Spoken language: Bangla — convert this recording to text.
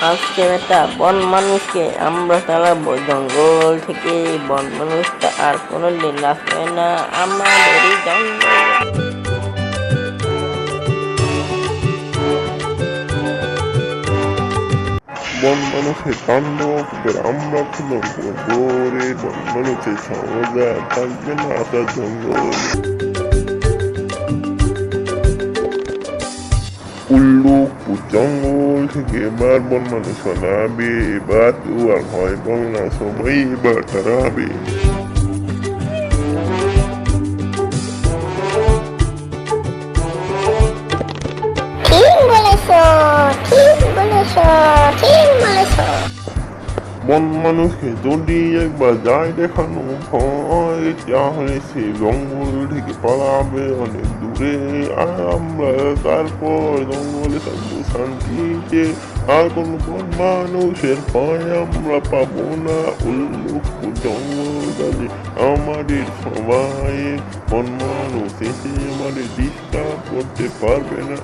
আজকে একটা বন মানুষকে আমরা তাড়াবো জঙ্গল থেকে। বন মানুষটা আর কোনোদিন আসবে না আমাদেরই জঙ্গল। বন মানুষের তাণ্ডব এবার আমরা খনন করবো রে। বন মানুষের সহজা থাকবে না আসার জঙ্গল। উল্লু জঙ্গল থেকে এবার বন মানুষ শোনাবে। এবার তো আর ভয় পাও না, সবাই এবার তাড়াবে। ঠিক বলেছো, ঠিক বলেছো, ঠিক বলেছো। বন মানুষকে যদি একবার যায় দেখানো ভয়, তাহলে সে জঙ্গল থেকে পালাবে অনেক দূরে। আর আমরা তারপর জঙ্গলে থাকবো শান্তিতে। আর কোনো বন মানুষের ভয় আমরা পাবো না। উল্লুক জঙ্গল কাজে আমাদের সবাই। বন মানুষ এসে আমাদের ডিস্টার্ব করতে পারবে না।